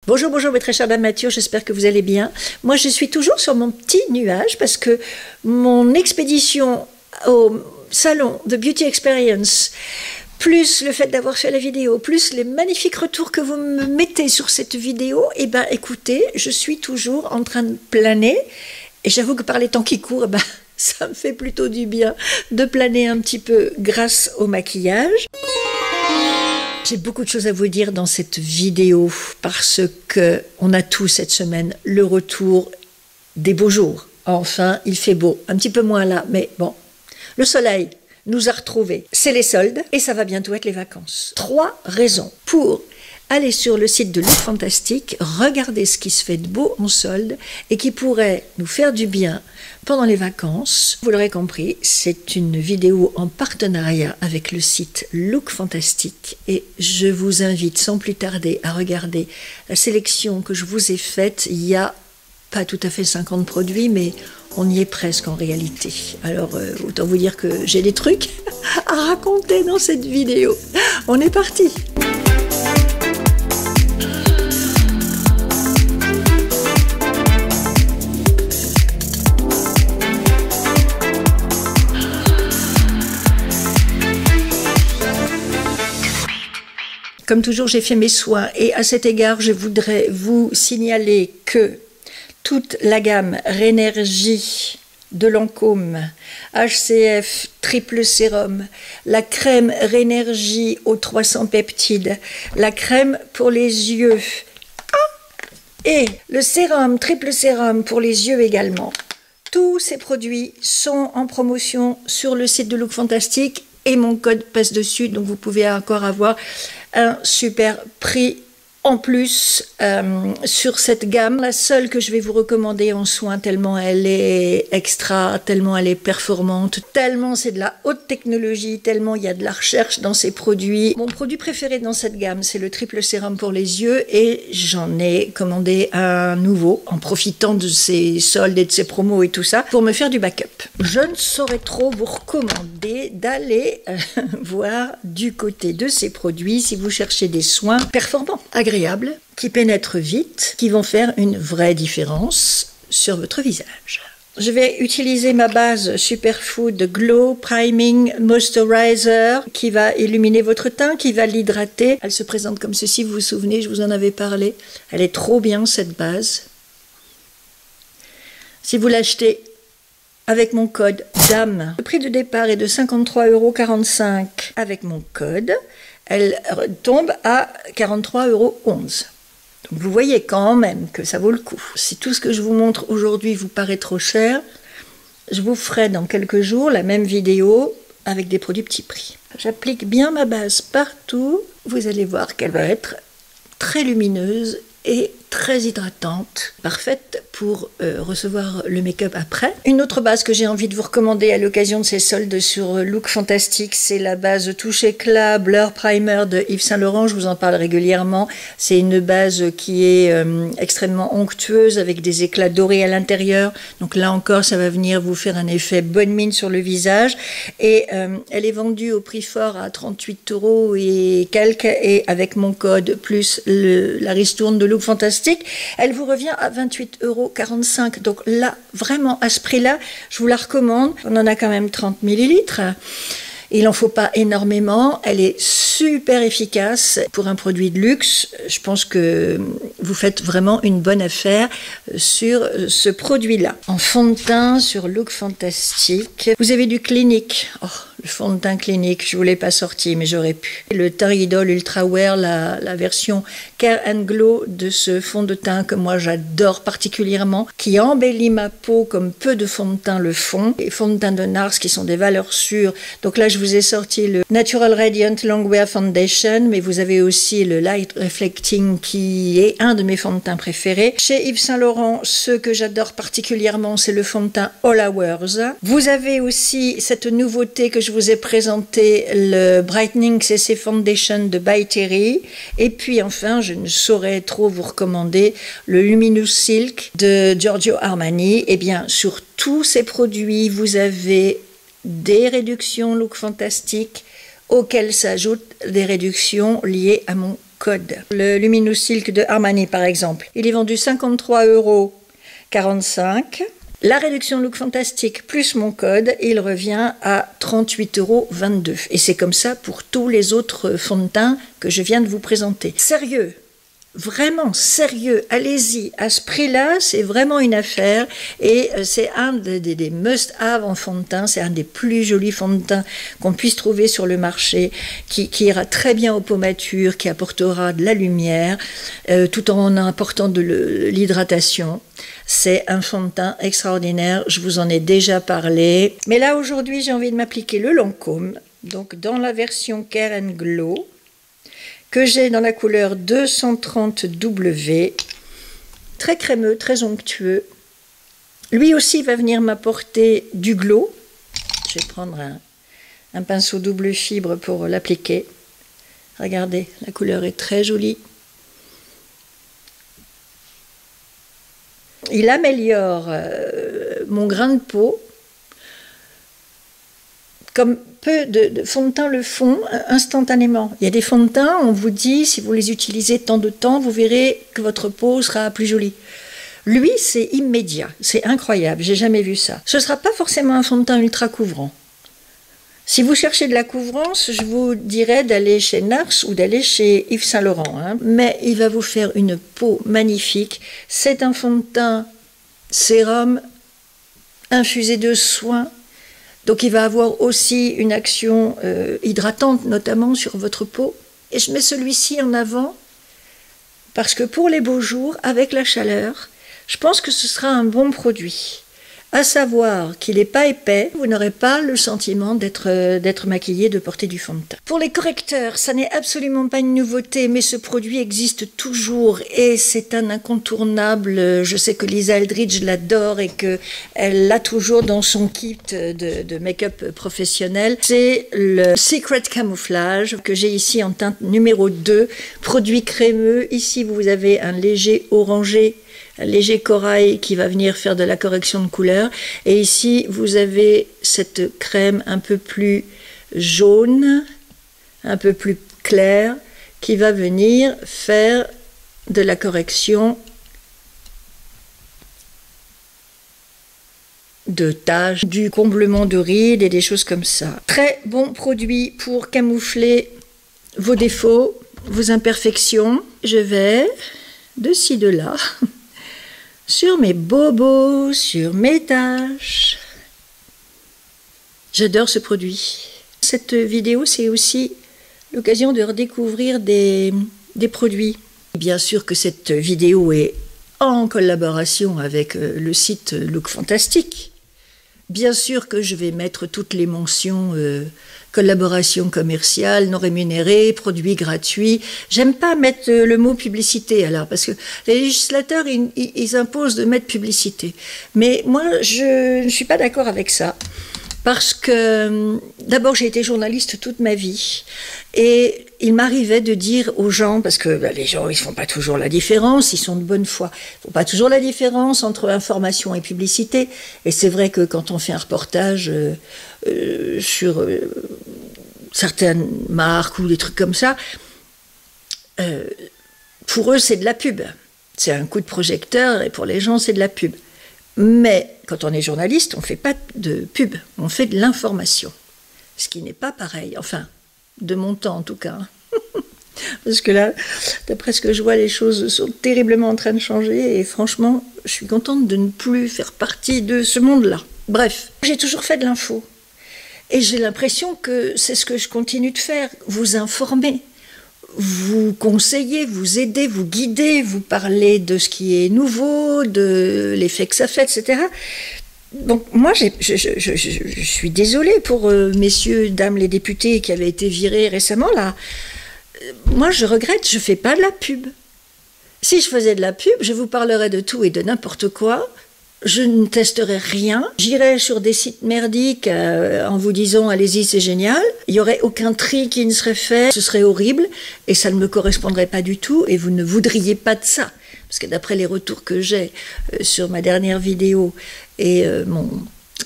Bonjour, bonjour mes très chères dames Mathieu, j'espère que vous allez bien. Moi je suis toujours sur mon petit nuage parce que mon expédition au salon de Beauty Experience, plus le fait d'avoir fait la vidéo, plus les magnifiques retours que vous me mettez sur cette vidéo, eh ben écoutez, je suis toujours en train de planer et j'avoue que par les temps qui courent, ça me fait plutôt du bien de planer un petit peu grâce au maquillage. J'ai beaucoup de choses à vous dire dans cette vidéo parce que on a tous cette semaine le retour des beaux jours. Enfin, il fait beau, un petit peu moins là, mais bon, le soleil nous a retrouvés. C'est les soldes et ça va bientôt être les vacances. 3 raisons pour aller sur le site de Look Fantastic, regarder ce qui se fait de beau en solde et qui pourrait nous faire du bien pendant les vacances. Vous l'aurez compris, c'est une vidéo en partenariat avec le site Look Fantastic et je vous invite sans plus tarder à regarder la sélection que je vous ai faite. Il y a pas tout à fait 50 produits, mais on y est presque en réalité. Alors, autant vous dire que j'ai des trucs à raconter dans cette vidéo. On est parti! Comme toujours, j'ai fait mes soins et à cet égard, je voudrais vous signaler que toute la gamme Rénergie de Lancôme, HCF triple sérum, la crème Rénergie aux 300 peptides, la crème pour les yeux et le sérum triple sérum pour les yeux également. Tous ces produits sont en promotion sur le site de Look Fantastic et mon code passe dessus, donc vous pouvez encore avoir un super prix en plus sur cette gamme. La seule que je vais vous recommander en soins, tellement elle est extra, tellement elle est performante, tellement c'est de la haute technologie, tellement il y a de la recherche dans ces produits. Mon produit préféré dans cette gamme, c'est le triple sérum pour les yeux et j'en ai commandé un nouveau en profitant de ces soldes et de ces promos et tout ça pour me faire du backup. Je ne saurais trop vous recommander d'aller voir du côté de ces produits si vous cherchez des soins performants, agréables, qui pénètrent vite, qui vont faire une vraie différence sur votre visage. Je vais utiliser ma base Superfood Glow Priming Moisturizer qui va illuminer votre teint, qui va l'hydrater. Elle se présente comme ceci, vous vous souvenez, je vous en avais parlé. Elle est trop bien cette base. Si vous l'achetez avec mon code DAME, le prix de départ est de 53,45 € avec mon code. Elle tombe à 43,11 €. Donc vous voyez quand même que ça vaut le coup. Si tout ce que je vous montre aujourd'hui vous paraît trop cher, je vous ferai dans quelques jours la même vidéo avec des produits petit prix. J'applique bien ma base partout. Vous allez voir qu'elle va être très lumineuse et très hydratante, parfaite pour recevoir le make-up après. Une autre base que j'ai envie de vous recommander à l'occasion de ces soldes sur Look Fantastic, c'est la base Touche Éclat Blur Primer de Yves Saint Laurent. Je vous en parle régulièrement. C'est une base qui est extrêmement onctueuse avec des éclats dorés à l'intérieur. Donc là encore, ça va venir vous faire un effet bonne mine sur le visage. Et elle est vendue au prix fort à 38 € et quelques. Et avec mon code plus la ristourne de Look Fantastic, elle vous revient à 28,45 €. Donc là, vraiment, à ce prix-là, je vous la recommande. On en a quand même 30 millilitres. Il n'en faut pas énormément. Elle est super efficace pour un produit de luxe. Je pense que vous faites vraiment une bonne affaire sur ce produit-là. En fond de teint sur Look Fantastic, vous avez du Clinique. Oh, le fond de teint Clinique, je ne vous l'ai pas sorti, mais j'aurais pu. Le teint Idol Ultra Wear, la version Care and Glow de ce fond de teint que moi j'adore particulièrement, qui embellit ma peau comme peu de fonds de teint le font. Les fonds de teint de NARS qui sont des valeurs sûres. Donc là, je vous ai sorti le Natural Radiant Longwear Foundation, mais vous avez aussi le Light Reflecting qui est un de mes fonds de teint préférés. Chez Yves Saint Laurent, ce que j'adore particulièrement, c'est le fond de teint All Hours. Vous avez aussi cette nouveauté que je vous ai présentée, le Brightening CC Foundation de By Terry. Et puis enfin, je ne saurais trop vous recommander le Luminous Silk de Giorgio Armani. Eh bien, sur tous ces produits, vous avez des réductions Look Fantastic auxquelles s'ajoutent des réductions liées à mon code. Le Luminous Silk de Armani, par exemple, il est vendu 53,45 €. La réduction Look Fantastique plus mon code, il revient à 38,22 €. Et c'est comme ça pour tous les autres fonds de teint que je viens de vous présenter. Sérieux, vraiment sérieux, allez-y. À ce prix-là, c'est vraiment une affaire. Et c'est un des must-have en fond de teint. C'est un des plus jolis fonds de teint qu'on puisse trouver sur le marché, qui ira très bien aux pommatures, qui apportera de la lumière, tout en apportant de l'hydratation. C'est un fond de teint extraordinaire, je vous en ai déjà parlé. Mais là, aujourd'hui, j'ai envie de m'appliquer le Lancôme, donc dans la version Care and Glow, que j'ai dans la couleur 230W, très crémeux, très onctueux. Lui aussi va venir m'apporter du glow. Je vais prendre un pinceau double fibre pour l'appliquer. Regardez, la couleur est très jolie. Il améliore mon grain de peau, comme peu de fonds de teint le font instantanément. Il y a des fonds de teint, on vous dit, si vous les utilisez tant de temps, vous verrez que votre peau sera plus jolie. Lui, c'est immédiat, c'est incroyable, j'ai jamais vu ça. Ce ne sera pas forcément un fond de teint ultra couvrant. Si vous cherchez de la couvrance, je vous dirais d'aller chez Nars ou d'aller chez Yves Saint Laurent. Hein. Mais il va vous faire une peau magnifique. C'est un fond de teint sérum infusé de soin. Donc il va avoir aussi une action hydratante, notamment sur votre peau. Et je mets celui-ci en avant parce que pour les beaux jours, avec la chaleur, je pense que ce sera un bon produit. À savoir qu'il n'est pas épais, vous n'aurez pas le sentiment d'être maquillé, de porter du fond de teint. Pour les correcteurs, ça n'est absolument pas une nouveauté, mais ce produit existe toujours et c'est un incontournable. Je sais que Lisa Eldridge l'adore et qu'elle l'a toujours dans son kit de make-up professionnel. C'est le Secret Camouflage que j'ai ici en teinte numéro 2, produit crémeux. Ici, vous avez un léger orangé, un léger corail qui va venir faire de la correction de couleur. Et ici, vous avez cette crème un peu plus jaune, un peu plus claire, qui va venir faire de la correction de taches, du comblement de rides et des choses comme ça. Très bon produit pour camoufler vos défauts, vos imperfections. Je vais de ci, de là, sur mes bobos, sur mes taches. J'adore ce produit. Cette vidéo, c'est aussi l'occasion de redécouvrir des produits. Bien sûr que cette vidéo est en collaboration avec le site Look Fantastique. Bien sûr que je vais mettre toutes les mentions collaboration commerciale, non rémunérée, produits gratuits. J'aime pas mettre le mot publicité alors, parce que les législateurs, ils imposent de mettre publicité. Mais moi, je ne suis pas d'accord avec ça. Parce que, d'abord, j'ai été journaliste toute ma vie. Et il m'arrivait de dire aux gens, parce que les gens, ils font pas toujours la différence, ils sont de bonne foi. Ils font pas toujours la différence entre information et publicité. Et c'est vrai que quand on fait un reportage sur certaines marques ou des trucs comme ça, pour eux, c'est de la pub. C'est un coup de projecteur et pour les gens, c'est de la pub. Mais quand on est journaliste, on ne fait pas de pub, on fait de l'information. Ce qui n'est pas pareil, enfin, de mon temps en tout cas. Parce que là, d'après ce que je vois, les choses sont terriblement en train de changer et franchement, je suis contente de ne plus faire partie de ce monde-là. Bref, j'ai toujours fait de l'info. Et j'ai l'impression que c'est ce que je continue de faire, vous informer. Vous conseillez, vous aidez, vous guidez, vous parlez de ce qui est nouveau, de l'effet que ça fait, etc. Donc moi, je suis désolée pour messieurs, dames les députés qui avaient été virés récemment, là. Moi, je regrette, je ne fais pas de la pub. Si je faisais de la pub, je vous parlerais de tout et de n'importe quoi. Je ne testerai rien. J'irai sur des sites merdiques en vous disant « allez-y, c'est génial ». Il n'y aurait aucun tri qui ne serait fait. Ce serait horrible et ça ne me correspondrait pas du tout et vous ne voudriez pas de ça. Parce que d'après les retours que j'ai sur ma dernière vidéo et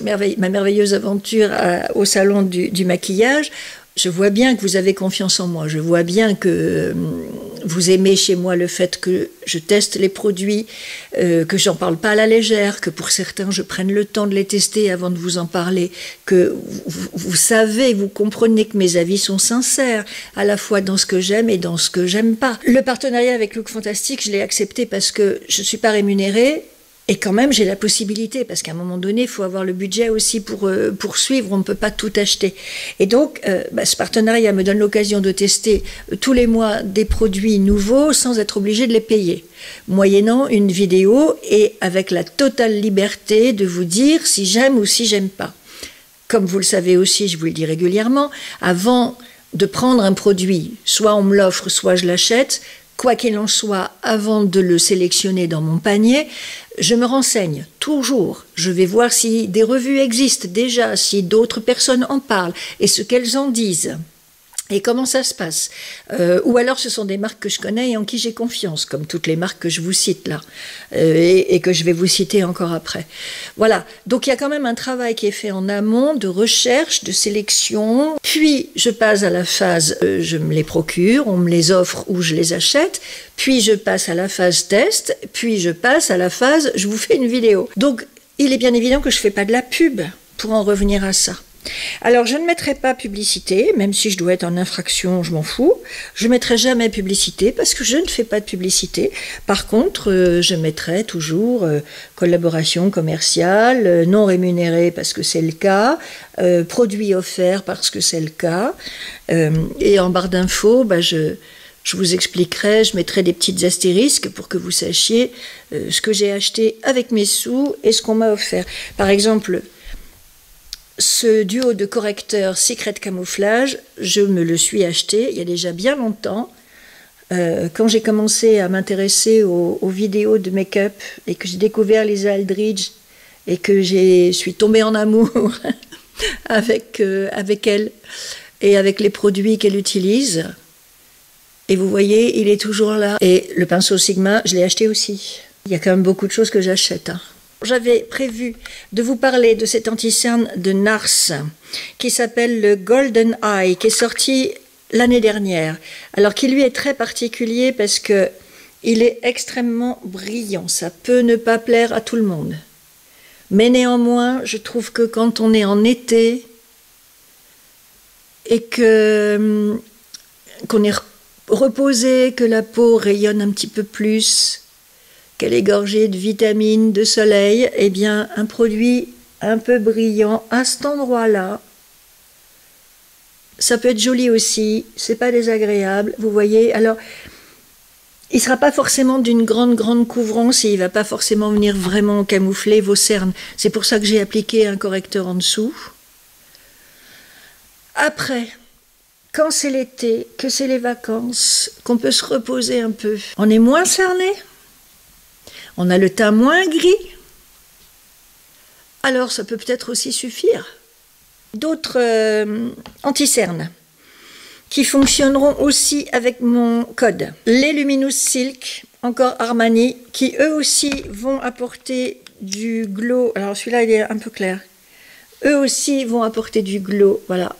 ma merveilleuse aventure au salon du maquillage, Je vois bien que vous avez confiance en moi, je vois bien que vous aimez chez moi le fait que je teste les produits, que j'en parle pas à la légère, que pour certains je prenne le temps de les tester avant de vous en parler, que vous savez, vous comprenez que mes avis sont sincères, à la fois dans ce que j'aime et dans ce que j'aime pas. Le partenariat avec Look Fantastic, je l'ai accepté parce que je suis pas rémunérée. Et quand même, j'ai la possibilité, parce qu'à un moment donné, il faut avoir le budget aussi pour suivre, on ne peut pas tout acheter. Et donc, ce partenariat me donne l'occasion de tester tous les mois des produits nouveaux sans être obligé de les payer, moyennant une vidéo et avec la totale liberté de vous dire si j'aime ou si j'aime pas. Comme vous le savez aussi, je vous le dis régulièrement, avant de prendre un produit, soit on me l'offre, soit je l'achète, quoi qu'il en soit, avant de le sélectionner dans mon panier, je me renseigne toujours. Je vais voir si des revues existent déjà, si d'autres personnes en parlent et ce qu'elles en disent. Et comment ça se passe? Ou alors ce sont des marques que je connais et en qui j'ai confiance, comme toutes les marques que je vous cite là, et que je vais vous citer encore après. Voilà, donc il y a quand même un travail qui est fait en amont, de recherche, de sélection, puis je passe à la phase, je me les procure, on me les offre ou je les achète, puis je passe à la phase test, puis je passe à la phase, je vous fais une vidéo. Donc il est bien évident que je ne fais pas de la pub, pour en revenir à ça. Alors, je ne mettrai pas publicité, même si je dois être en infraction, je m'en fous. Je ne mettrai jamais publicité parce que je ne fais pas de publicité. Par contre, je mettrai toujours collaboration commerciale, non rémunérée parce que c'est le cas, produit offert parce que c'est le cas. Et en barre d'infos, je vous expliquerai, je mettrai des petites astérisques pour que vous sachiez ce que j'ai acheté avec mes sous et ce qu'on m'a offert. Par exemple, ce duo de correcteurs Secret Camouflage, je me le suis acheté il y a déjà bien longtemps. Quand j'ai commencé à m'intéresser aux vidéos de make-up et que j'ai découvert Lisa Eldridge et que je suis tombée en amour avec elle et avec les produits qu'elle utilise. Et vous voyez, il est toujours là. Et le pinceau Sigma, je l'ai acheté aussi. Il y a quand même beaucoup de choses que j'achète. J'avais prévu de vous parler de cet anti-cerne de NARS qui s'appelle le Golden Eye, qui est sorti l'année dernière. Alors qui lui est très particulier parce que il est extrêmement brillant. Ça peut ne pas plaire à tout le monde. Mais néanmoins, je trouve que quand on est en été et qu'on est reposé, que la peau rayonne un petit peu plus, qu'elle est gorgée de vitamines, de soleil, eh bien, un produit un peu brillant à cet endroit-là, ça peut être joli aussi, c'est pas désagréable, vous voyez. Alors, il sera pas forcément d'une grande couvrance et il va pas forcément venir vraiment camoufler vos cernes. C'est pour ça que j'ai appliqué un correcteur en dessous. Après, quand c'est l'été, que c'est les vacances, qu'on peut se reposer un peu, on est moins cerné. On a le teint moins gris, alors ça peut peut-être aussi suffire. D'autres anti-cernes qui fonctionneront aussi avec mon code. Les Luminous Silk, encore Armani, qui eux aussi vont apporter du glow. Alors celui-là il est un peu clair. Eux aussi vont apporter du glow, voilà,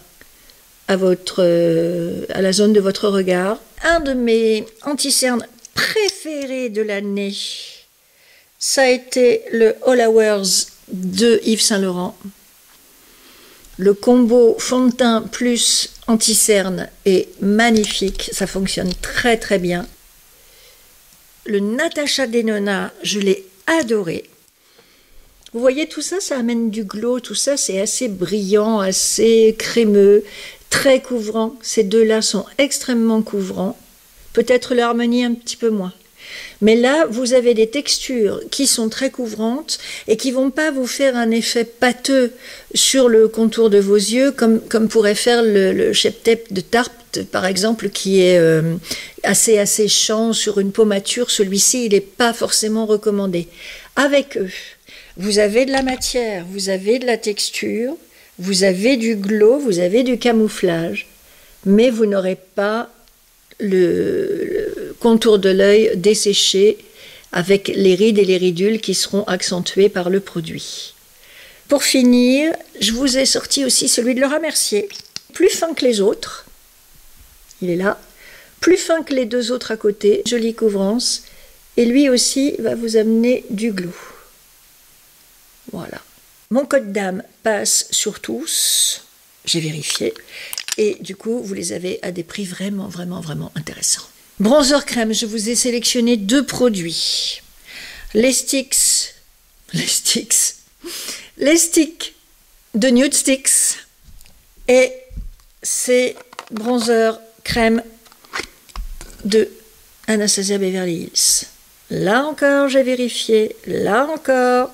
à la zone de votre regard. Un de mes anti-cernes préférés de l'année, ça a été le All Hours de Yves Saint Laurent. Le combo fond de teint plus anti-cerne est magnifique, ça fonctionne très très bien. Le Natasha Denona, je l'ai adoré. Vous voyez tout ça, ça amène du glow, tout ça c'est assez brillant, assez crémeux, très couvrant. Ces deux-là sont extrêmement couvrants. Peut-être l'Harmonie un petit peu moins. Mais là, vous avez des textures qui sont très couvrantes et qui ne vont pas vous faire un effet pâteux sur le contour de vos yeux, comme pourrait faire le Shape Tape de Tarte, par exemple, qui est assez asséchant sur une peau mature. Celui-ci, il n'est pas forcément recommandé. Avec eux, vous avez de la matière, vous avez de la texture, vous avez du glow, vous avez du camouflage, mais vous n'aurez pas le contour de l'œil desséché avec les rides et les ridules qui seront accentuées par le produit. Pour finir, je vous ai sorti aussi celui de Laura Mercier, plus fin que les autres. Il est là. Plus fin que les deux autres à côté. Jolie couvrance. Et lui aussi va vous amener du glow. Voilà. Mon code d'âme passe sur tous. J'ai vérifié. Et du coup, vous les avez à des prix vraiment, vraiment, vraiment intéressants. Bronzer crème, je vous ai sélectionné 2 produits. Les sticks de Nude Sticks et ces bronzer crème de Anastasia Beverly Hills. Là encore, j'ai vérifié. Là encore,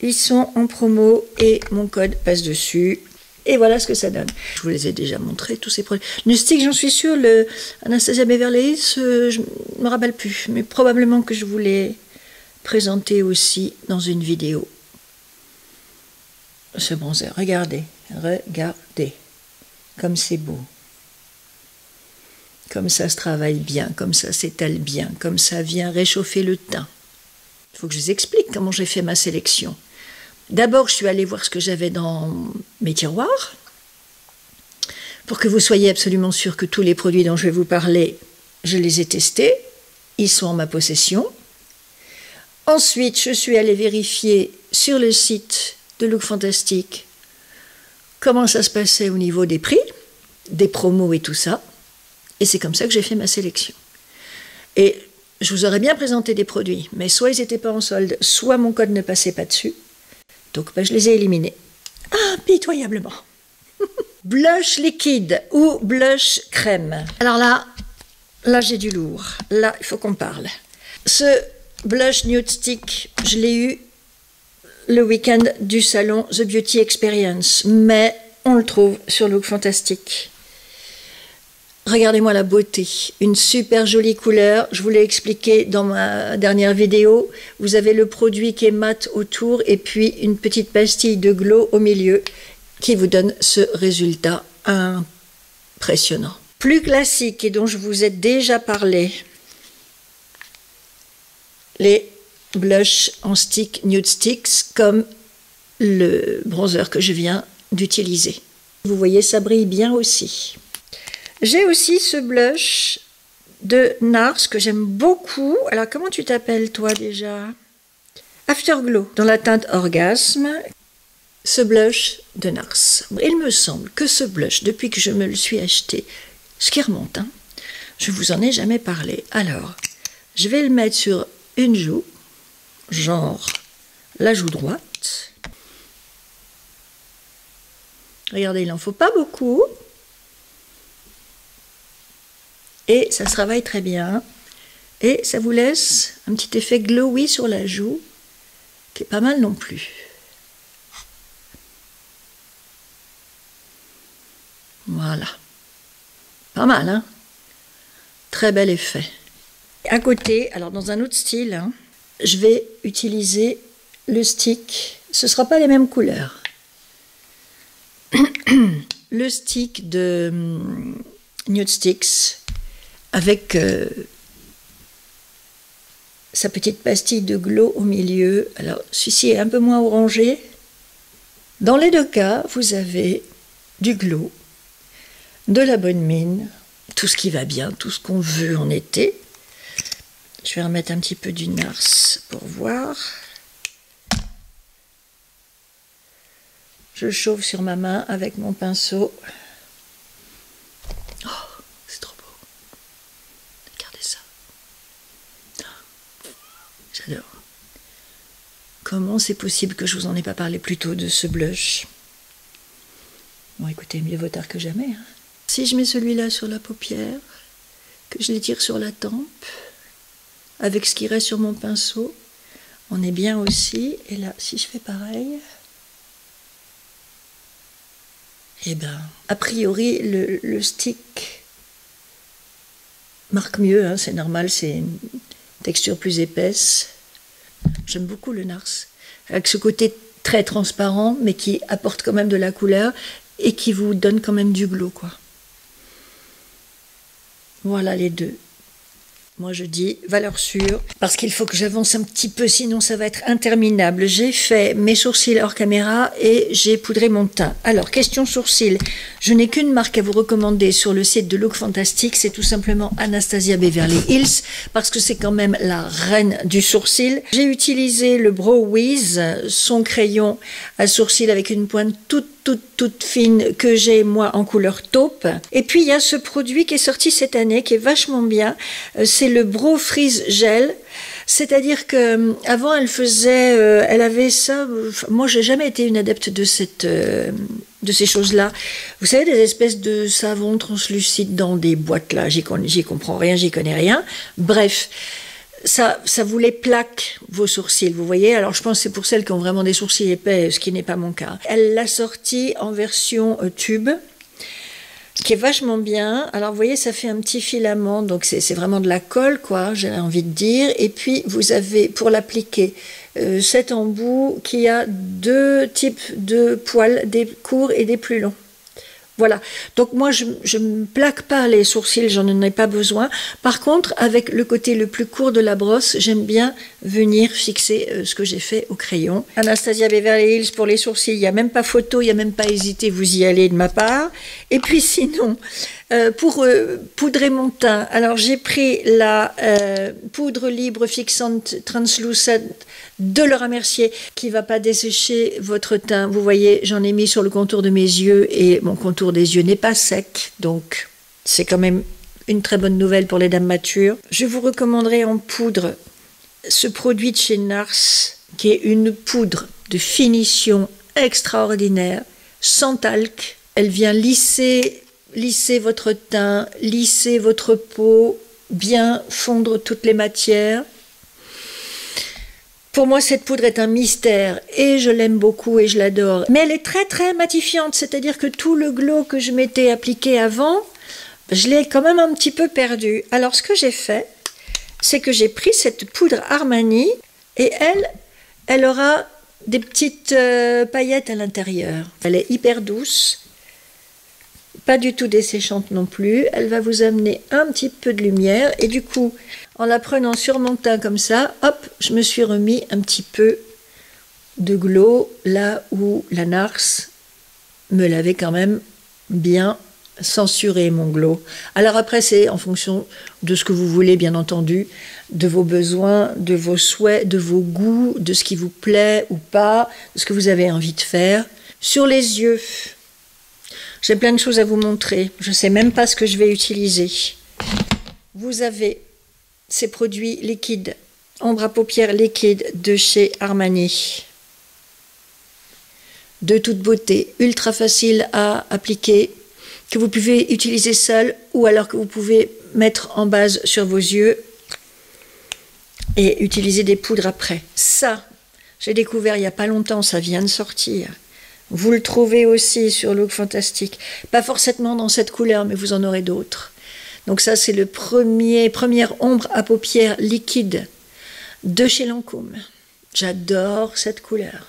ils sont en promo et mon code passe dessus. Et voilà ce que ça donne. Je vous les ai déjà montrés, tous ces produits. Nude Sticks, j'en suis sûre, le Anastasia Beverly Hills, je ne me rappelle plus. Mais probablement que je vous l'ai présenté aussi dans une vidéo. Ce bronzer, regardez, regardez. Comme c'est beau. Comme ça se travaille bien, comme ça s'étale bien, comme ça vient réchauffer le teint. Il faut que je vous explique comment j'ai fait ma sélection. D'abord, je suis allée voir ce que j'avais dans mes tiroirs, pour que vous soyez absolument sûr que tous les produits dont je vais vous parler, je les ai testés, ils sont en ma possession. Ensuite, je suis allée vérifier sur le site de Look Fantastic comment ça se passait au niveau des prix, des promos et tout ça. Et c'est comme ça que j'ai fait ma sélection. Et je vous aurais bien présenté des produits, mais soit ils n'étaient pas en solde, soit mon code ne passait pas dessus. Donc je les ai éliminés. Impitoyablement. Blush liquide ou blush crème. Alors là j'ai du lourd. Là, il faut qu'on parle. Ce blush Nude Stick, je l'ai eu le week-end du salon The Beauty Experience, mais on le trouve sur Look Fantastic. Regardez-moi la beauté, une super jolie couleur, je vous l'ai expliqué dans ma dernière vidéo, vous avez le produit qui est mat autour et puis une petite pastille de glow au milieu qui vous donne ce résultat impressionnant. Plus classique et dont je vous ai déjà parlé, les blushs en stick Nude Sticks comme le bronzer que je viens d'utiliser. Vous voyez, ça brille bien aussi. J'ai aussi ce blush de NARS que j'aime beaucoup. Alors, comment tu t'appelles, toi, déjà? Afterglow, dans la teinte Orgasme. Ce blush de NARS. Il me semble que ce blush, depuis que je me le suis acheté, ce qui remonte, hein, je vous en ai jamais parlé. Alors, je vais le mettre sur une joue, genre la joue droite. Regardez, il n'en faut pas beaucoup. Et ça se travaille très bien. Et ça vous laisse un petit effet glowy sur la joue, qui est pas mal non plus. Voilà. Pas mal, hein? Très bel effet. À côté, alors dans un autre style, hein, je vais utiliser le stick. Ce ne sera pas les mêmes couleurs. Le stick de Nude Sticks avec sa petite pastille de glow au milieu. Alors, celui-ci est un peu moins orangé. Dans les deux cas, vous avez du glow, de la bonne mine, tout ce qui va bien, tout ce qu'on veut en été. Je vais remettre un petit peu du NARS pour voir. Je chauffe sur ma main avec mon pinceau. Oh, c'est trop beau. Regardez ça. J'adore. Comment c'est possible que je vous en ai pas parlé plus tôt de ce blush? Bon, écoutez, mieux vaut tard que jamais. Hein. Si je mets celui-là sur la paupière, que je l'étire sur la tempe, avec ce qui reste sur mon pinceau, on est bien aussi. Et là, si je fais pareil... Eh bien, a priori, le stick marque mieux, hein, c'est normal, c'est une texture plus épaisse. J'aime beaucoup le NARS, avec ce côté très transparent, mais qui apporte quand même de la couleur et qui vous donne quand même du glow, quoi. Voilà les deux. Moi, je dis valeur sûre, parce qu'il faut que j'avance un petit peu, sinon ça va être interminable. J'ai fait mes sourcils hors caméra et j'ai poudré mon teint. Alors, question sourcils. Je n'ai qu'une marque à vous recommander sur le site de Look Fantastic, c'est tout simplement Anastasia Beverly Hills, parce que c'est quand même la reine du sourcil. J'ai utilisé le Brow Wiz, son crayon à sourcils avec une pointe toute fine que j'ai moi en couleur taupe. Et puis il y a ce produit qui est sorti cette année qui est vachement bien, c'est le Brow Freeze Gel. C'est-à-dire que avant elle avait ça. Moi j'ai jamais été une adepte de ces choses-là. Vous savez, des espèces de savons translucides dans des boîtes là. J'y comprends rien, j'y connais rien. Bref. Ça vous les plaque, vos sourcils, vous voyez. Alors, je pense que c'est pour celles qui ont vraiment des sourcils épais, ce qui n'est pas mon cas. Elle l'a sorti en version tube, qui est vachement bien. Alors, vous voyez, ça fait un petit filament, donc c'est vraiment de la colle, quoi, j'ai envie de dire. Et puis, vous avez, pour l'appliquer, cet embout qui a deux types de poils, des courts et des plus longs. Voilà, donc moi je ne plaque pas les sourcils, j'en ai pas besoin. Par contre, avec le côté le plus court de la brosse, j'aime bien venir fixer ce que j'ai fait au crayon. Anastasia Beverly Hills pour les sourcils, il n'y a même pas photo, il n'y a même pas hésité, vous y allez de ma part. Et puis sinon, pour poudrer mon teint, alors j'ai pris la poudre libre fixante translucent de Laura Mercier qui va pas dessécher votre teint. Vous voyez, j'en ai mis sur le contour de mes yeux et mon contour des yeux n'est pas sec, donc c'est quand même une très bonne nouvelle pour les dames matures. Je vous recommanderais en poudre ce produit de chez Nars qui est une poudre de finition extraordinaire, sans talc. Elle vient lisser votre teint, lisser votre peau, bien fondre toutes les matières. Pour moi, cette poudre est un mystère et je l'aime beaucoup et je l'adore. Mais elle est très très matifiante, c'est-à-dire que tout le glow que je m'étais appliqué avant, je l'ai quand même un petit peu perdu. Alors ce que j'ai fait, c'est que j'ai pris cette poudre Armani et elle aura des petites paillettes à l'intérieur. Elle est hyper douce, pas du tout desséchante non plus. Elle va vous amener un petit peu de lumière et du coup, en la prenant sur mon teint comme ça, hop, je me suis remis un petit peu de glow là où la Nars me l'avait quand même bien censuré, mon glow. Alors après, c'est en fonction de ce que vous voulez, bien entendu, de vos besoins, de vos souhaits, de vos goûts, de ce qui vous plaît ou pas, de ce que vous avez envie de faire. Sur les yeux, j'ai plein de choses à vous montrer. Je ne sais même pas ce que je vais utiliser. Vous avez ces produits liquides, ombre à paupières liquide de chez Armani. De toute beauté, ultra facile à appliquer, que vous pouvez utiliser seul ou alors que vous pouvez mettre en base sur vos yeux et utiliser des poudres après. Ça, j'ai découvert il n'y a pas longtemps, ça vient de sortir. Vous le trouvez aussi sur Look Fantastic. Pas forcément dans cette couleur, mais vous en aurez d'autres. Donc ça, c'est le première ombre à paupières liquide de chez Lancôme. J'adore cette couleur.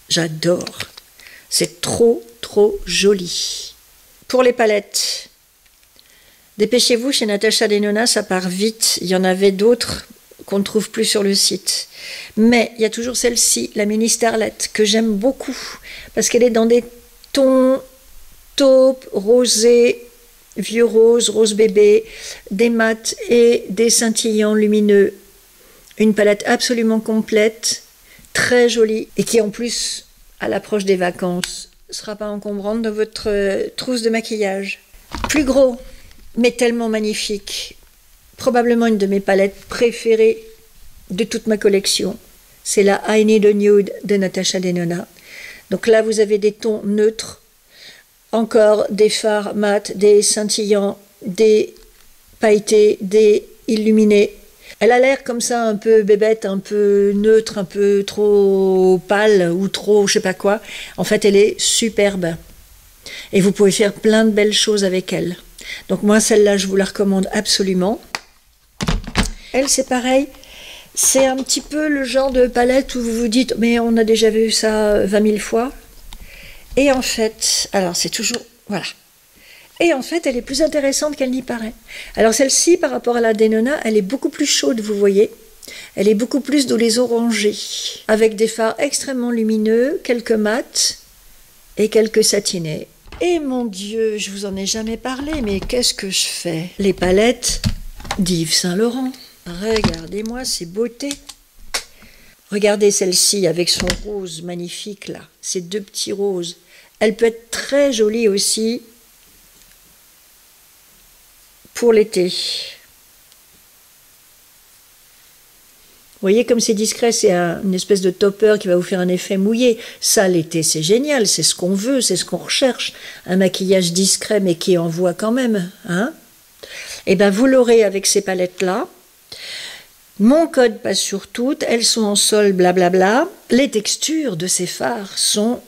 J'adore. C'est trop, trop joli. Pour les palettes, dépêchez-vous, chez Natasha Denona, ça part vite. Il y en avait d'autres qu'on ne trouve plus sur le site. Mais il y a toujours celle-ci, la mini Starlet, que j'aime beaucoup, parce qu'elle est dans des tons taupe, rosé, vieux rose, rose bébé, des mats et des scintillants lumineux. Une palette absolument complète, très jolie, et qui en plus, à l'approche des vacances, ne sera pas encombrante dans votre trousse de maquillage. Plus gros, mais tellement magnifique. Probablement une de mes palettes préférées de toute ma collection. C'est la I Need a Nude de Natasha Denona. Donc là, vous avez des tons neutres, encore des fards mat, des scintillants, des pailletés, des illuminés. Elle a l'air comme ça un peu bébête, un peu neutre, un peu trop pâle ou trop je sais pas quoi. En fait, elle est superbe. Et vous pouvez faire plein de belles choses avec elle. Donc moi, celle-là, je vous la recommande absolument. Elle, c'est pareil. C'est un petit peu le genre de palette où vous vous dites « mais on a déjà vu ça 20 000 fois ». Et en fait, alors c'est toujours... Voilà. Et en fait, elle est plus intéressante qu'elle n'y paraît. Alors celle-ci, par rapport à la Denona, elle est beaucoup plus chaude, vous voyez. Elle est beaucoup plus dans les orangés, avec des fards extrêmement lumineux, quelques mats et quelques satinés. Et mon Dieu, je vous en ai jamais parlé, mais qu'est-ce que je fais? Les palettes d'Yves Saint Laurent. Regardez-moi ces beautés. Regardez celle-ci avec son rose magnifique là, ces deux petits roses. Elle peut être très jolie aussi pour l'été. Vous voyez comme c'est discret, c'est une espèce de topper qui va vous faire un effet mouillé. Ça, l'été, c'est génial, c'est ce qu'on veut, c'est ce qu'on recherche. Un maquillage discret mais qui envoie quand même. Hein? Et bien vous l'aurez avec ces palettes-là. Mon code passe sur toutes, elles sont en sol, blablabla. Les textures de ces fards sont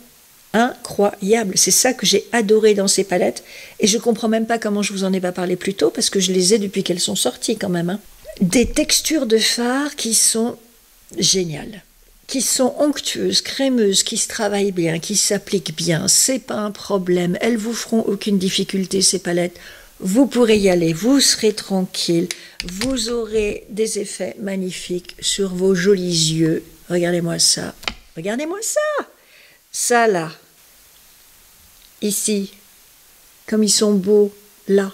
incroyables. C'est ça que j'ai adoré dans ces palettes. Et je ne comprends même pas comment je vous en ai pas parlé plus tôt, parce que je les ai depuis qu'elles sont sorties quand même. Hein. Des textures de fards qui sont géniales, qui sont onctueuses, crémeuses, qui se travaillent bien, qui s'appliquent bien. C'est pas un problème. Elles vous feront aucune difficulté, ces palettes. Vous pourrez y aller, vous serez tranquille, vous aurez des effets magnifiques sur vos jolis yeux. Regardez-moi ça, regardez-moi ça, ça là, ici, comme ils sont beaux, là.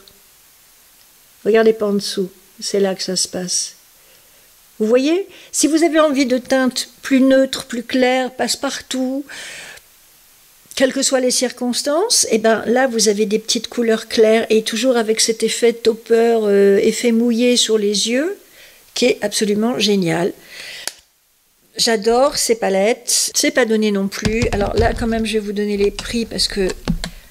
Regardez pas en dessous, c'est là que ça se passe. Vous voyez, si vous avez envie de teintes plus neutres, plus claires, passe-partout, quelles que soient les circonstances, et ben là vous avez des petites couleurs claires et toujours avec cet effet topper, effet mouillé sur les yeux, qui est absolument génial. J'adore ces palettes, c'est pas donné non plus. Alors là quand même je vais vous donner les prix parce que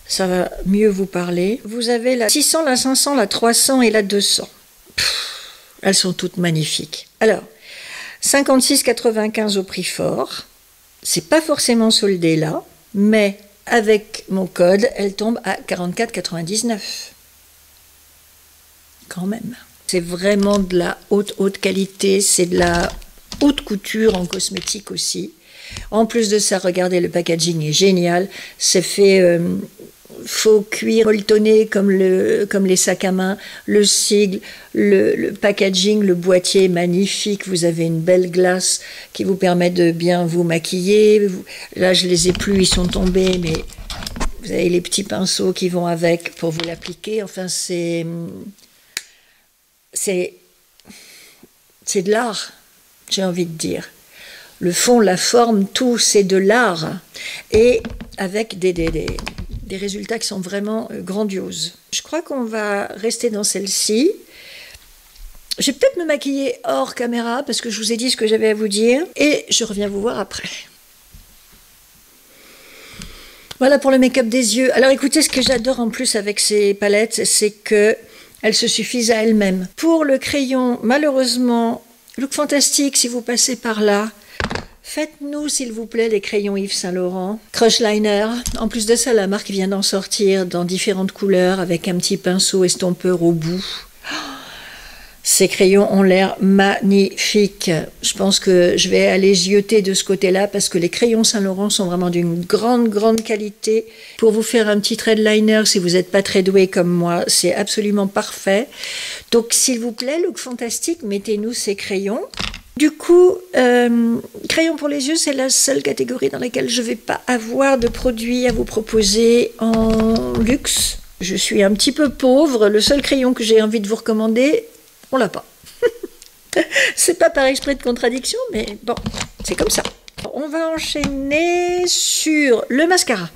ça va mieux vous parler. Vous avez la 600, la 500, la 300 et la 200. Elles sont toutes magnifiques. Alors 56,95 au prix fort, c'est pas forcément soldé là. Mais avec mon code, elle tombe à 44,99. Quand même. C'est vraiment de la haute qualité, c'est de la haute couture en cosmétique aussi. En plus de ça, regardez, le packaging est génial. C'est fait faux cuir molletonné comme les sacs à main, le sigle, le packaging, le boîtier est magnifique. Vous avez une belle glace qui vous permet de bien vous maquiller. Là, je les ai plus, ils sont tombés, mais vous avez les petits pinceaux qui vont avec pour vous l'appliquer. Enfin, c'est de l'art, j'ai envie de dire. Le fond, la forme, tout, c'est de l'art. Et avec des résultats qui sont vraiment grandioses. Je crois qu'on va rester dans celle-ci. Je vais peut-être me maquiller hors caméra parce que je vous ai dit ce que j'avais à vous dire. Et je reviens vous voir après. Voilà pour le make-up des yeux. Alors écoutez, ce que j'adore en plus avec ces palettes, c'est qu'elles se suffisent à elles-mêmes. Pour le crayon, malheureusement, Look Fantastique, si vous passez par là, faites-nous, s'il vous plaît, les crayons Yves Saint Laurent. Crush Liner. En plus de ça, la marque vient d'en sortir dans différentes couleurs avec un petit pinceau estompeur au bout. Ces crayons ont l'air magnifiques. Je pense que je vais aller zioter de ce côté-là parce que les crayons Saint Laurent sont vraiment d'une grande qualité. Pour vous faire un petit trait de liner, si vous n'êtes pas très doué comme moi, c'est absolument parfait. Donc, s'il vous plaît, Look Fantastique, mettez-nous ces crayons. Du coup, crayon pour les yeux, c'est la seule catégorie dans laquelle je ne vais pas avoir de produits à vous proposer en luxe. Je suis un petit peu pauvre. Le seul crayon que j'ai envie de vous recommander, on l'a pas. C'est pas par exprès de contradiction, mais bon, c'est comme ça. On va enchaîner sur le mascara.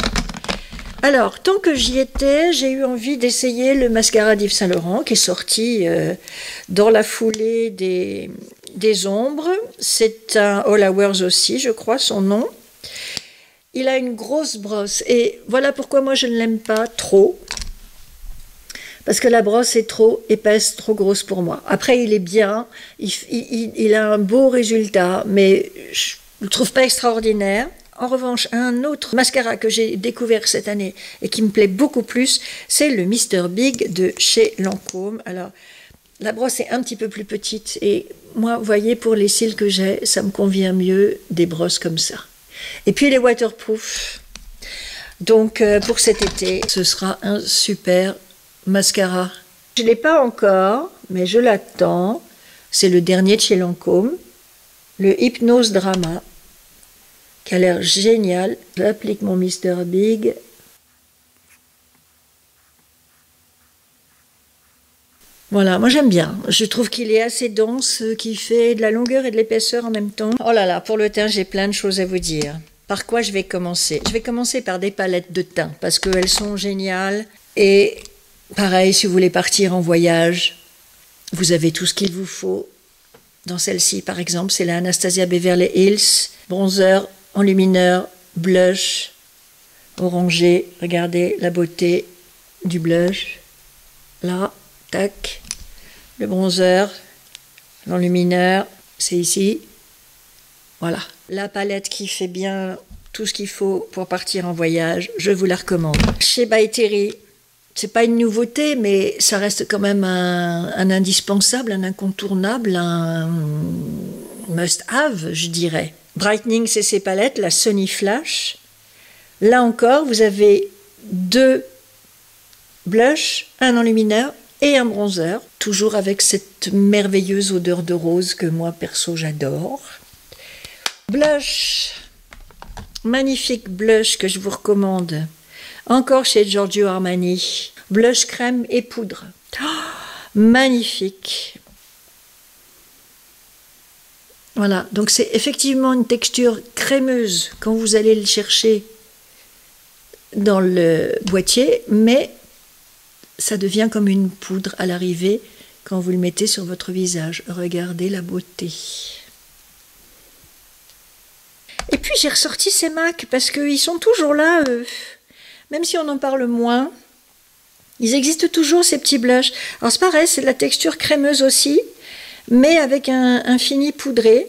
Alors, tant que j'y étais, j'ai eu envie d'essayer le mascara d'Yves Saint Laurent qui est sorti dans la foulée des ombres. C'est un All Hours aussi, je crois, son nom. Il a une grosse brosse et voilà pourquoi moi je ne l'aime pas trop. Parce que la brosse est trop épaisse, trop grosse pour moi. Après, il est bien, il a un beau résultat, mais je ne le trouve pas extraordinaire. En revanche, un autre mascara que j'ai découvert cette année et qui me plaît beaucoup plus, c'est le Mr Big de chez Lancôme. Alors, la brosse est un petit peu plus petite et moi, vous voyez, pour les cils que j'ai, ça me convient mieux des brosses comme ça. Et puis les waterproof. Donc, pour cet été, ce sera un super mascara. Je ne l'ai pas encore, mais je l'attends. C'est le dernier de chez Lancôme, le Hypnose Drama, qui a l'air génial. J'applique mon Mr Big. Voilà, moi j'aime bien. Je trouve qu'il est assez dense, qu'il fait de la longueur et de l'épaisseur en même temps. Oh là là, pour le teint, j'ai plein de choses à vous dire. Par quoi je vais commencer? Je vais commencer par des palettes de teint, parce qu'elles sont géniales. Et pareil, si vous voulez partir en voyage, vous avez tout ce qu'il vous faut. Dans celle-ci, par exemple, c'est la Anastasia Beverly Hills. Bronzer, enlumineur, blush, orangé. Regardez la beauté du blush. Là. Tac, le bronzer, l'enlumineur, c'est ici. Voilà, la palette qui fait bien tout ce qu'il faut pour partir en voyage, je vous la recommande. Chez By Terry, c'est pas une nouveauté, mais ça reste quand même un indispensable, un incontournable, un must-have, je dirais. Brightening, c'est ces palettes, la Sony Flash. Là encore, vous avez 2 blushs, un enlumineur, et un bronzer, toujours avec cette merveilleuse odeur de rose que moi, perso, j'adore. Blush, magnifique blush que je vous recommande, encore chez Giorgio Armani. Blush crème et poudre. Oh, magnifique. Voilà, donc c'est effectivement une texture crémeuse quand vous allez le chercher dans le boîtier, mais ça devient comme une poudre à l'arrivée quand vous le mettez sur votre visage. Regardez la beauté. Et puis j'ai ressorti ces MAC parce qu'ils sont toujours là, même si on en parle moins. Ils existent toujours, ces petits blushs. Alors c'est pareil, c'est de la texture crémeuse aussi, mais avec un fini poudré.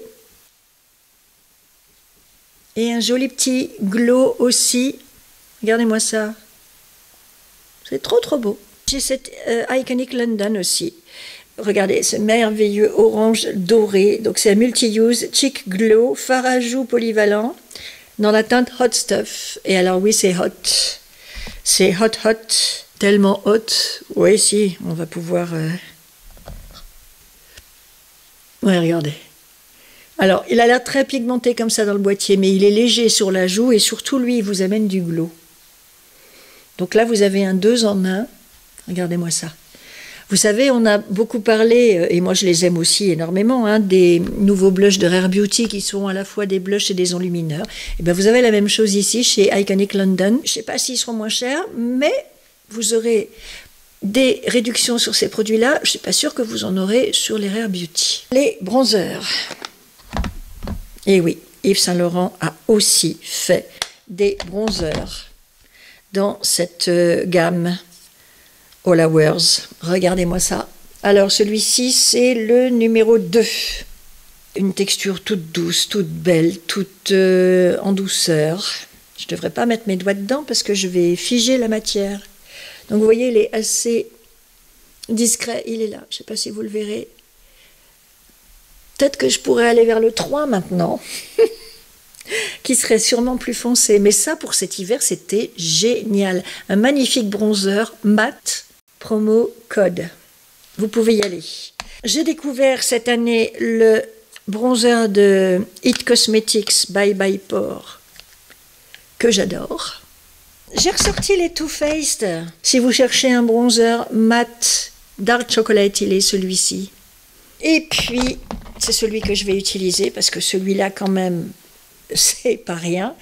Et un joli petit glow aussi. Regardez-moi ça. C'est trop trop beau. J'ai cette Iconic London aussi. Regardez ce merveilleux orange doré. Donc c'est un multi-use Cheek Glow, fard à joues polyvalent dans la teinte Hot Stuff. Et alors oui, c'est hot. C'est hot hot. Tellement hot. Oui, si, on va pouvoir... Ouais, regardez. Alors, il a l'air très pigmenté comme ça dans le boîtier, mais il est léger sur la joue et surtout, lui, il vous amène du glow. Donc là, vous avez un 2 en 1. Regardez-moi ça. Vous savez, on a beaucoup parlé, et moi je les aime aussi énormément, hein, des nouveaux blushs de Rare Beauty qui sont à la fois des blushs et des enlumineurs. Et bien vous avez la même chose ici chez Iconic London. Je ne sais pas s'ils seront moins chers, mais vous aurez des réductions sur ces produits-là. Je ne suis pas sûre que vous en aurez sur les Rare Beauty. Les bronzers. Et oui, Yves Saint Laurent a aussi fait des bronzers dans cette gamme All Hours. Regardez-moi ça. Alors celui-ci, c'est le numéro 2. Une texture toute douce, toute belle, toute en douceur. Je ne devrais pas mettre mes doigts dedans parce que je vais figer la matière. Donc vous voyez, il est assez discret. Il est là. Je ne sais pas si vous le verrez. Peut-être que je pourrais aller vers le 3 maintenant. Qui serait sûrement plus foncé. Mais ça, pour cet hiver, c'était génial. Un magnifique bronzer mat, promo code. Vous pouvez y aller. J'ai découvert cette année le bronzer de It Cosmetics by Pore, que j'adore. J'ai ressorti les Too Faced. Si vous cherchez un bronzer mat, dark chocolate, il est celui-ci. Et puis, c'est celui que je vais utiliser, parce que celui-là, quand même, c'est pas rien.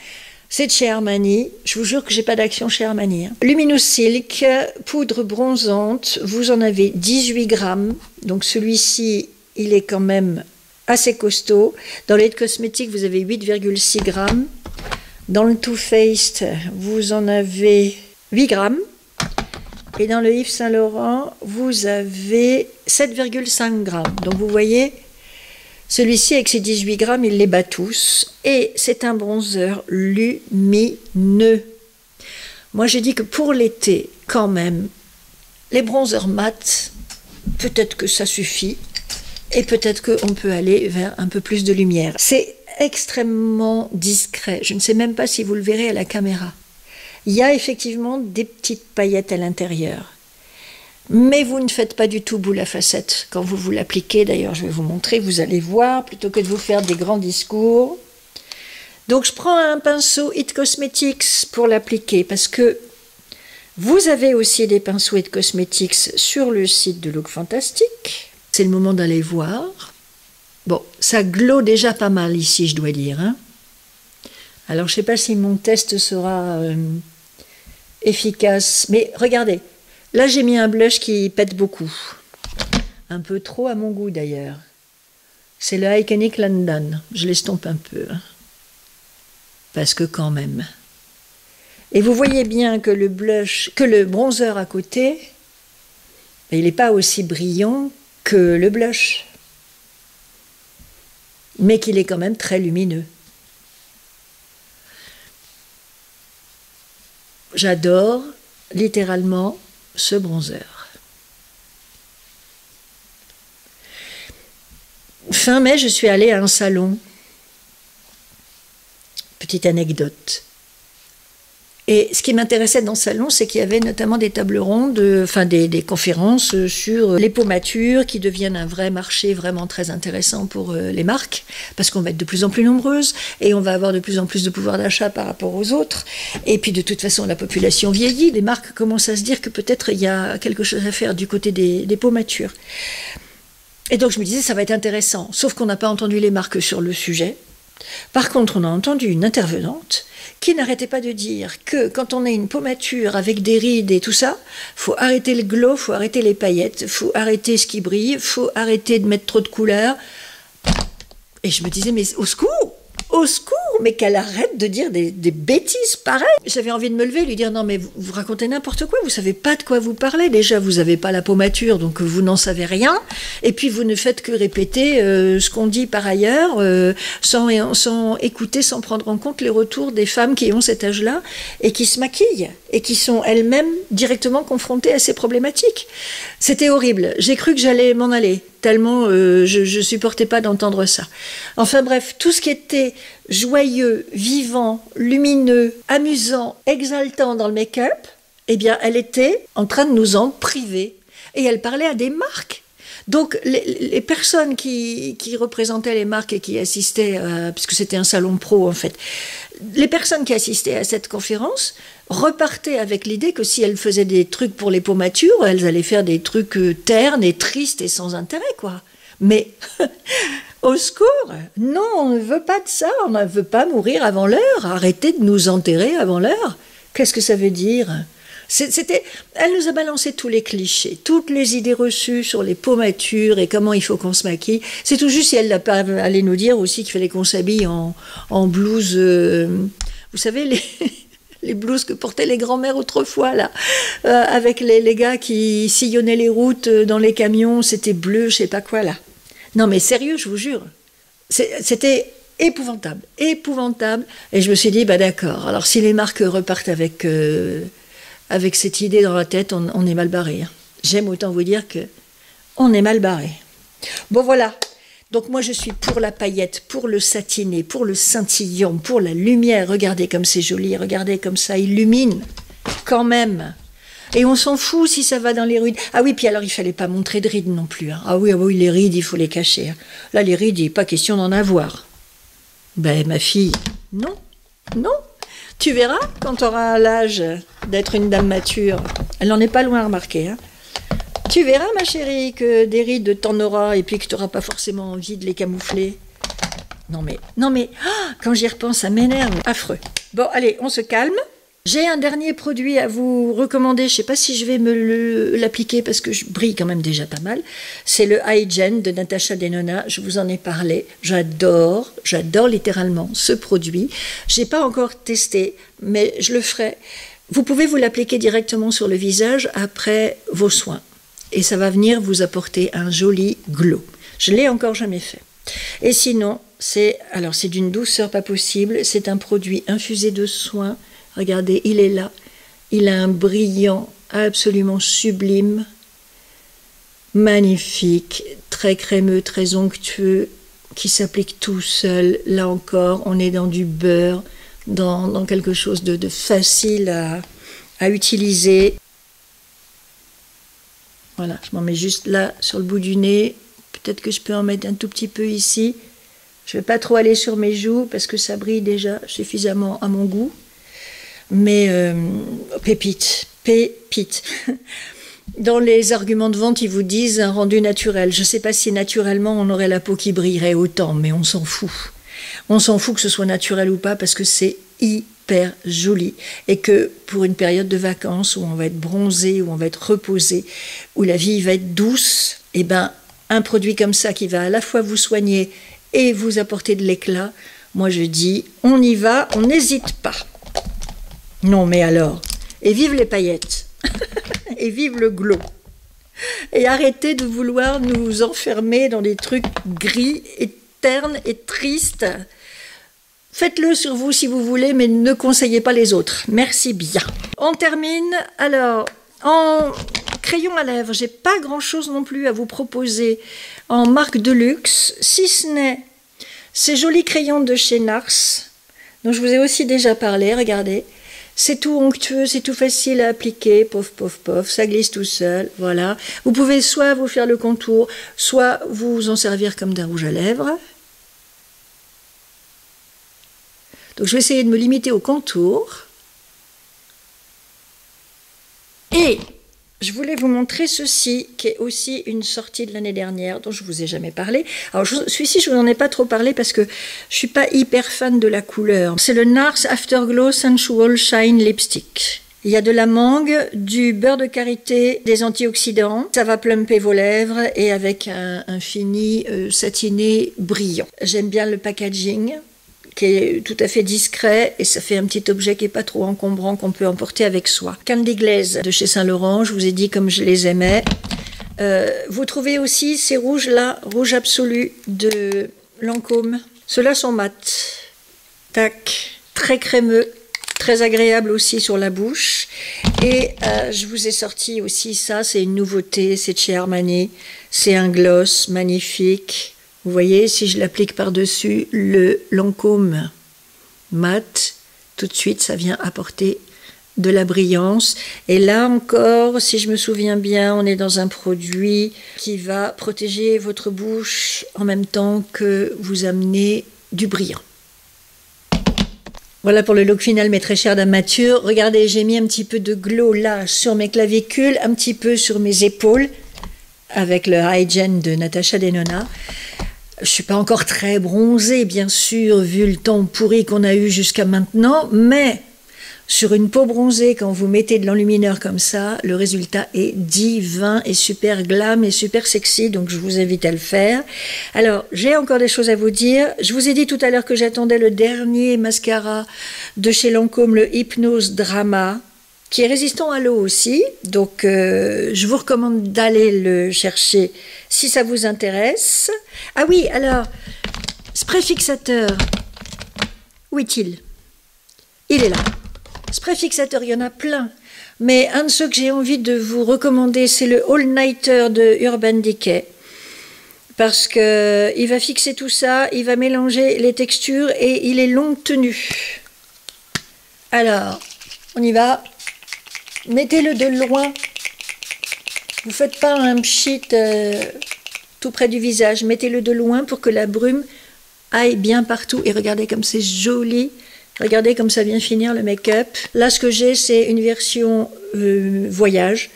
C'est de chez Armani. Je vous jure que j'ai pas d'action chez Armani. Hein. Luminous Silk, poudre bronzante. Vous en avez 18 grammes. Donc celui-ci, il est quand même assez costaud. Dans les cosmétiques, vous avez 8,6 grammes. Dans le Too Faced, vous en avez 8 grammes. Et dans le Yves Saint Laurent, vous avez 7,5 grammes. Donc vous voyez... Celui-ci, avec ses 18 grammes, il les bat tous. Et c'est un bronzer lumineux. Moi, j'ai dit que pour l'été, quand même, les bronzers mat, peut-être que ça suffit. Et peut-être qu'on peut aller vers un peu plus de lumière. C'est extrêmement discret. Je ne sais même pas si vous le verrez à la caméra. Il y a effectivement des petites paillettes à l'intérieur. Mais vous ne faites pas du tout boule à facettes quand vous l'appliquez. D'ailleurs, je vais vous montrer, vous allez voir, plutôt que de vous faire des grands discours. Donc, je prends un pinceau It Cosmetics pour l'appliquer, parce que vous avez aussi des pinceaux It Cosmetics sur le site de Look Fantastique. C'est le moment d'aller voir. Bon, ça glow déjà pas mal ici, je dois dire. Hein. Alors, je ne sais pas si mon test sera efficace, mais regardez. Là, j'ai mis un blush qui pète beaucoup. Un peu trop à mon goût, d'ailleurs. C'est le Iconic London. Je l'estompe un peu. Hein. Parce que quand même. Et vous voyez bien que le blush, que le bronzer à côté, il n'est pas aussi brillant que le blush. Mais qu'il est quand même très lumineux. J'adore, littéralement, ce bronzer. Fin mai, je suis allée à un salon. Petite anecdote. Et ce qui m'intéressait dans ce salon, c'est qu'il y avait notamment des tables rondes, enfin des conférences sur les pommatures qui deviennent un vrai marché vraiment très intéressant pour les marques, parce qu'on va être de plus en plus nombreuses et on va avoir de plus en plus de pouvoir d'achat par rapport aux autres. Et puis de toute façon, la population vieillit, les marques commencent à se dire que peut-être il y a quelque chose à faire du côté des pommatures. Et donc je me disais, ça va être intéressant, sauf qu'on n'a pas entendu les marques sur le sujet. Par contre, on a entendu une intervenante qui n'arrêtait pas de dire que quand on a une pommature avec des rides et tout ça, faut arrêter le glow, faut arrêter les paillettes, faut arrêter ce qui brille, faut arrêter de mettre trop de couleurs. Et je me disais, mais au secours, mais qu'elle arrête de dire des bêtises pareilles. J'avais envie de me lever et lui dire, non mais vous racontez n'importe quoi, vous savez pas de quoi vous parlez. Déjà, vous n'avez pas la pommature, donc vous n'en savez rien. Et puis, vous ne faites que répéter ce qu'on dit par ailleurs, sans écouter, sans prendre en compte les retours des femmes qui ont cet âge-là et qui se maquillent et qui sont elles-mêmes directement confrontées à ces problématiques. C'était horrible. J'ai cru que j'allais m'en aller, tellement je supportais pas d'entendre ça. Enfin bref, tout ce qui était joyeux, vivant, lumineux, amusant, exaltant dans le make-up, eh bien, elle était en train de nous en priver. Et elle parlait à des marques. Donc, les personnes qui représentaient les marques et qui assistaient, puisque c'était un salon pro en fait, les personnes qui assistaient à cette conférence repartaient avec l'idée que si elles faisaient des trucs pour les pommatures, elles allaient faire des trucs ternes et tristes et sans intérêt, quoi. Mais, au secours, non, on ne veut pas de ça, on ne veut pas mourir avant l'heure, arrêtez de nous enterrer avant l'heure. Qu'est-ce que ça veut dire ? Elle nous a balancé tous les clichés, toutes les idées reçues sur les pommatures et comment il faut qu'on se maquille. C'est tout juste si elle n'a pas allé nous dire aussi qu'il fallait qu'on s'habille en blouse, vous savez, les blouses que portaient les grands-mères autrefois, là, avec les gars qui sillonnaient les routes dans les camions, c'était bleu, je sais pas quoi, là. Non mais sérieux, je vous jure, c'était épouvantable, épouvantable. Et je me suis dit, bah d'accord, alors si les marques repartent avec cette idée dans la tête, on est mal barré. Hein. J'aime autant vous dire que on est mal barré. Bon voilà, donc moi je suis pour la paillette, pour le satiné, pour le scintillant, pour la lumière. Regardez comme c'est joli, regardez comme ça illumine, quand même. Et on s'en fout si ça va dans les rides. Ah oui, puis alors il fallait pas montrer de rides non plus. Hein. Ah oui, les rides, il faut les cacher. Hein. Là, les rides, il n'est pas question d'en avoir. Ben, ma fille, non. Tu verras quand tu auras l'âge d'être une dame mature. Elle n'en est pas loin à remarquer. Hein. Tu verras, ma chérie, que des rides, t'en auras et puis que tu n'auras pas forcément envie de les camoufler. Non mais, quand j'y repense, ça m'énerve. Affreux. Bon, allez, on se calme. J'ai un dernier produit à vous recommander, je ne sais pas si je vais l'appliquer parce que je brille quand même déjà pas mal. C'est le Hygen de Natasha Denona, je vous en ai parlé. J'adore littéralement ce produit. Je n'ai pas encore testé, mais je le ferai. Vous pouvez vous l'appliquer directement sur le visage après vos soins. Et ça va venir vous apporter un joli glow. Je ne l'ai encore jamais fait. Et sinon, c'est d'une douceur pas possible. C'est un produit infusé de soins. Regardez, il est là. Il a un brillant absolument sublime, magnifique, très crémeux, très onctueux, qui s'applique tout seul. Là encore, on est dans du beurre, dans quelque chose de facile à utiliser. Voilà, je m'en mets juste là, sur le bout du nez. Peut-être que je peux en mettre un tout petit peu ici. Je ne vais pas trop aller sur mes joues parce que ça brille déjà suffisamment à mon goût. Mais pépite, pépite. Dans les arguments de vente, ils vous disent un rendu naturel. Je ne sais pas si naturellement on aurait la peau qui brillerait autant, mais on s'en fout. On s'en fout que ce soit naturel ou pas parce que c'est hyper joli. Et que pour une période de vacances où on va être bronzé, où on va être reposé, où la vie va être douce, eh ben, un produit comme ça qui va à la fois vous soigner et vous apporter de l'éclat, moi je dis, on y va, on n'hésite pas. Non mais alors, et vive les paillettes, et vive le glow. Et arrêtez de vouloir nous enfermer dans des trucs gris et ternes et tristes. Faites-le sur vous si vous voulez, mais ne conseillez pas les autres. Merci bien. On termine, alors, en crayon à lèvres, j'ai pas grand-chose non plus à vous proposer en marque de luxe, si ce n'est ces jolis crayons de chez NARS, dont je vous ai aussi déjà parlé, regardez. C'est tout onctueux, c'est tout facile à appliquer, pof, pof, pof, ça glisse tout seul, voilà. Vous pouvez soit vous faire le contour, soit vous en servir comme d'un rouge à lèvres. Donc je vais essayer de me limiter au contour. Et je voulais vous montrer ceci, qui est aussi une sortie de l'année dernière, dont je ne vous ai jamais parlé. Alors celui-ci, je ne vous en ai pas trop parlé parce que je ne suis pas hyper fan de la couleur. C'est le NARS Afterglow Sensual Shine Lipstick. Il y a de la mangue, du beurre de karité, des antioxydants. Ça va plumper vos lèvres et avec un fini satiné brillant. J'aime bien le packaging, qui est tout à fait discret et ça fait un petit objet qui n'est pas trop encombrant qu'on peut emporter avec soi. Candy Glaze de chez Saint-Laurent, je vous ai dit comme je les aimais. Vous trouvez aussi ces rouges-là, rouge absolu de Lancôme. Ceux-là sont mat. Tac, très crémeux, très agréable aussi sur la bouche. Et je vous ai sorti aussi ça, c'est une nouveauté, c'est de chez Armani. C'est un gloss magnifique. Vous voyez, si je l'applique par-dessus le Lancôme mat, tout de suite, ça vient apporter de la brillance. Et là encore, si je me souviens bien, on est dans un produit qui va protéger votre bouche en même temps que vous amener du brillant. Voilà pour le look final, mes très chères dames matures. Regardez, j'ai mis un petit peu de glow là sur mes clavicules, un petit peu sur mes épaules, avec le Hygiene de Natasha Denona. Je ne suis pas encore très bronzée, bien sûr, vu le temps pourri qu'on a eu jusqu'à maintenant, mais sur une peau bronzée, quand vous mettez de l'enlumineur comme ça, le résultat est divin et super glam et super sexy, donc je vous invite à le faire. Alors, j'ai encore des choses à vous dire. Je vous ai dit tout à l'heure que j'attendais le dernier mascara de chez Lancôme, le Hypnose Drama, qui est résistant à l'eau aussi, donc je vous recommande d'aller le chercher si ça vous intéresse. Ah oui, alors, spray fixateur, où est-il? Il est là. Spray fixateur, il y en a plein, mais un de ceux que j'ai envie de vous recommander, c'est le All Nighter de Urban Decay, parce qu'il va fixer tout ça, il va mélanger les textures et il est longue tenue. Alors, on y va. Mettez-le de loin. Vous ne faites pas un pchit tout près du visage. Mettez-le de loin pour que la brume aille bien partout. Et regardez comme c'est joli. Regardez comme ça vient finir le make-up. Là, ce que j'ai, c'est une version voyage.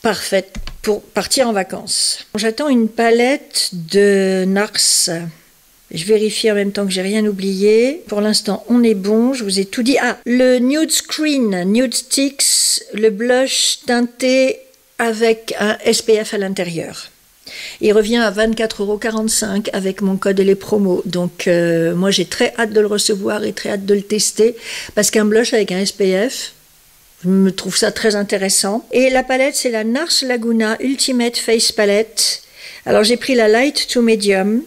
Parfaite pour partir en vacances. J'attends une palette de NARS. Je vérifie en même temps que j'ai rien oublié. Pour l'instant, on est bon. Je vous ai tout dit. Ah, le Nude Screen, Nude Sticks, le blush teinté avec un SPF à l'intérieur. Il revient à 24,45 € avec mon code et les promos. Donc, moi, j'ai très hâte de le recevoir et très hâte de le tester. Parce qu'un blush avec un SPF, je me trouve ça très intéressant. Et la palette, c'est la NARS Laguna Ultimate Face Palette. Alors, j'ai pris la Light to Medium.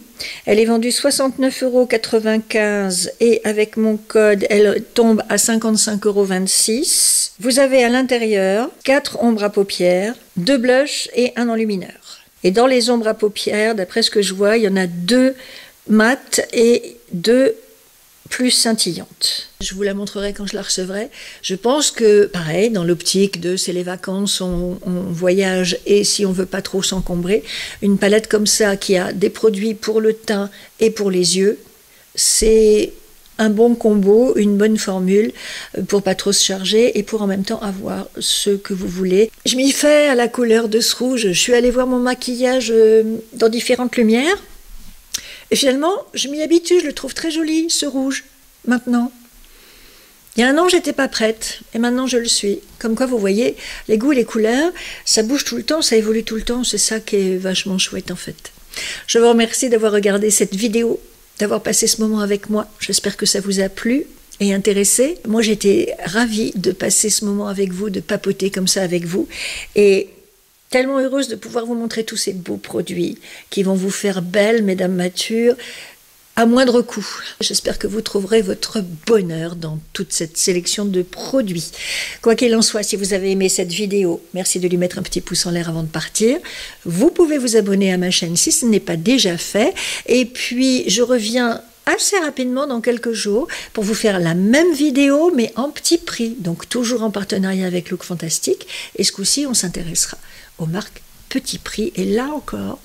Elle est vendue 69,95 € et avec mon code, elle tombe à 55,26 €. Vous avez à l'intérieur 4 ombres à paupières, 2 blushs et un enlumineur. Et dans les ombres à paupières, d'après ce que je vois, il y en a 2 mat et 2 plus scintillante. Je vous la montrerai quand je la recevrai. Je pense que, pareil, dans l'optique de c'est les vacances, on voyage et si on veut pas trop s'encombrer, une palette comme ça qui a des produits pour le teint et pour les yeux, c'est un bon combo, une bonne formule pour pas trop se charger et pour en même temps avoir ce que vous voulez. Je m'y fais à la couleur de ce rouge. Je suis allée voir mon maquillage dans différentes lumières. Et finalement, je m'y habitue, je le trouve très joli, ce rouge, maintenant. Il y a un an, j'étais pas prête, et maintenant je le suis. Comme quoi, vous voyez, les goûts et les couleurs, ça bouge tout le temps, ça évolue tout le temps, c'est ça qui est vachement chouette en fait. Je vous remercie d'avoir regardé cette vidéo, d'avoir passé ce moment avec moi. J'espère que ça vous a plu et intéressé. Moi, j'étais ravie de passer ce moment avec vous, de papoter comme ça avec vous, et tellement heureuse de pouvoir vous montrer tous ces beaux produits qui vont vous faire belle, mesdames matures, à moindre coût. J'espère que vous trouverez votre bonheur dans toute cette sélection de produits. Quoi qu'il en soit, si vous avez aimé cette vidéo, merci de lui mettre un petit pouce en l'air avant de partir. Vous pouvez vous abonner à ma chaîne si ce n'est pas déjà fait. Et puis, je reviens assez rapidement dans quelques jours pour vous faire la même vidéo mais en petit prix, donc toujours en partenariat avec Look Fantastique, et ce coup-ci on s'intéressera aux marques petit prix, et là encore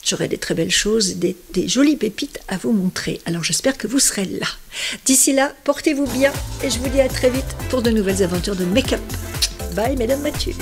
j'aurai des très belles choses, des jolies pépites à vous montrer. Alors j'espère que vous serez là. D'ici là, portez-vous bien et je vous dis à très vite pour de nouvelles aventures de make-up. Bye mesdames matures.